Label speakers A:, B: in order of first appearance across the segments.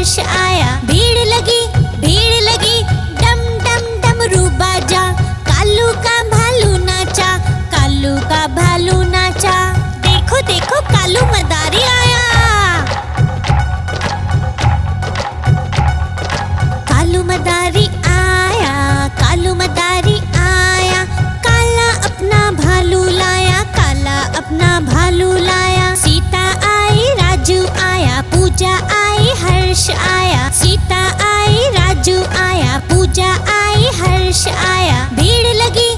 A: हर्ष आया। भीड़ लगी डम डम डमरू बाजा। कालू का भालू नाचा, कालू का भालू नाचा। देखो देखो कालू मदारी आया। कालू मदारी आया, कालू मदारी आया। काला अपना भालू लाया, काला अपना भालू लाया। सीता आई राजू आया, पूजा आई हर्ष आया। सीता आई राजू आया, पूजा आई हर्ष आया। भीड़ लगी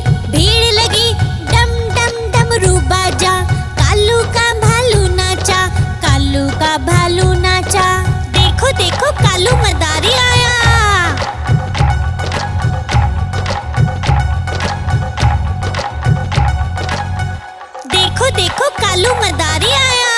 A: डम डम डमरू बाजा। कालू का भालू नाचा, कालू का भालू नाचा। देखो देखो कालू मदारी आया। देखो देखो कालू मदारी आया।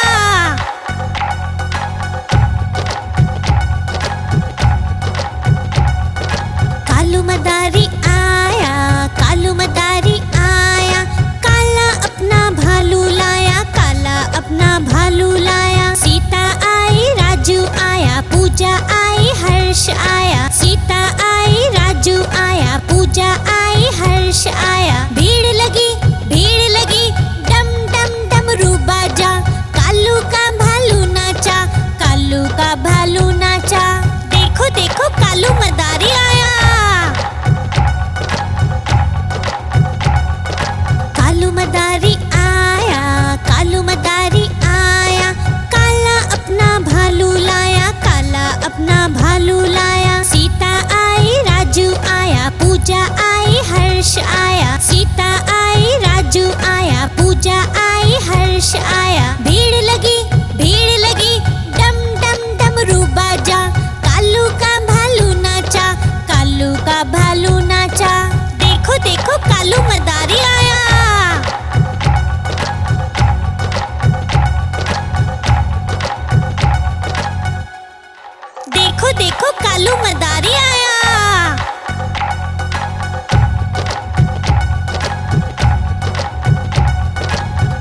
A: कालू मदारी आया, कालू मदारी आया। काला अपना भालू लाया, काला अपना भालू लाया। सीता आई राजू आया, पूजा आई हर्ष आया। सीता आई राजू आया, पूजा आई हर्ष आया। भीड़ लगी डम डम डमरू बाजा। कालू का भालू नाचा, कालू का भालू नाचा। देखो देखो कालू मदारी आया। कालू मदारी आया, कालू मदारी आया। काला अपना भालू लाया, काला अपना भालू लाया। सीता आई राजू आया, पूजा आई हर्ष आया। सीता आई राजू आया, पूजा आई हर्ष आया। भीड़ लगी डम डम डमरू बाजा। कालू का भालू नाचा, कालू का भालू नाचा। देखो देखो कालू मदारी आया। देखो देखो कालू मदारी आया।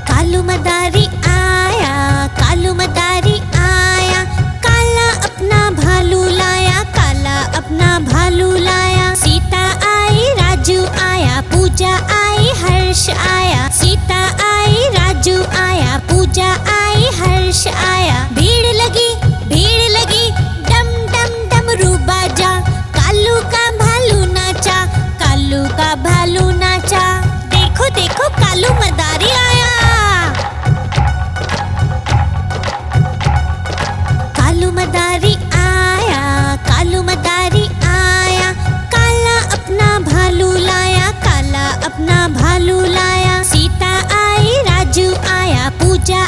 A: कालू मदारी आया, कालू मदारी आया। काला अपना भालू लाया, काला अपना भालू लाया। सीता आई राजू आया, पूजा आई हर्ष आया। सीता आई राजू आया, पूजा आई हर्ष आया। भीड़ लगी डम डम डमरू बाजा। कालू का भालू नाचा, कालू का भालू नाचा। देखो देखो कालू मदारी आया। कालू मदारी आया, कालू मदारी आया। काला अपना भालू लाया, काला अपना भालू लाया। सीता आई राजू आया, पूजा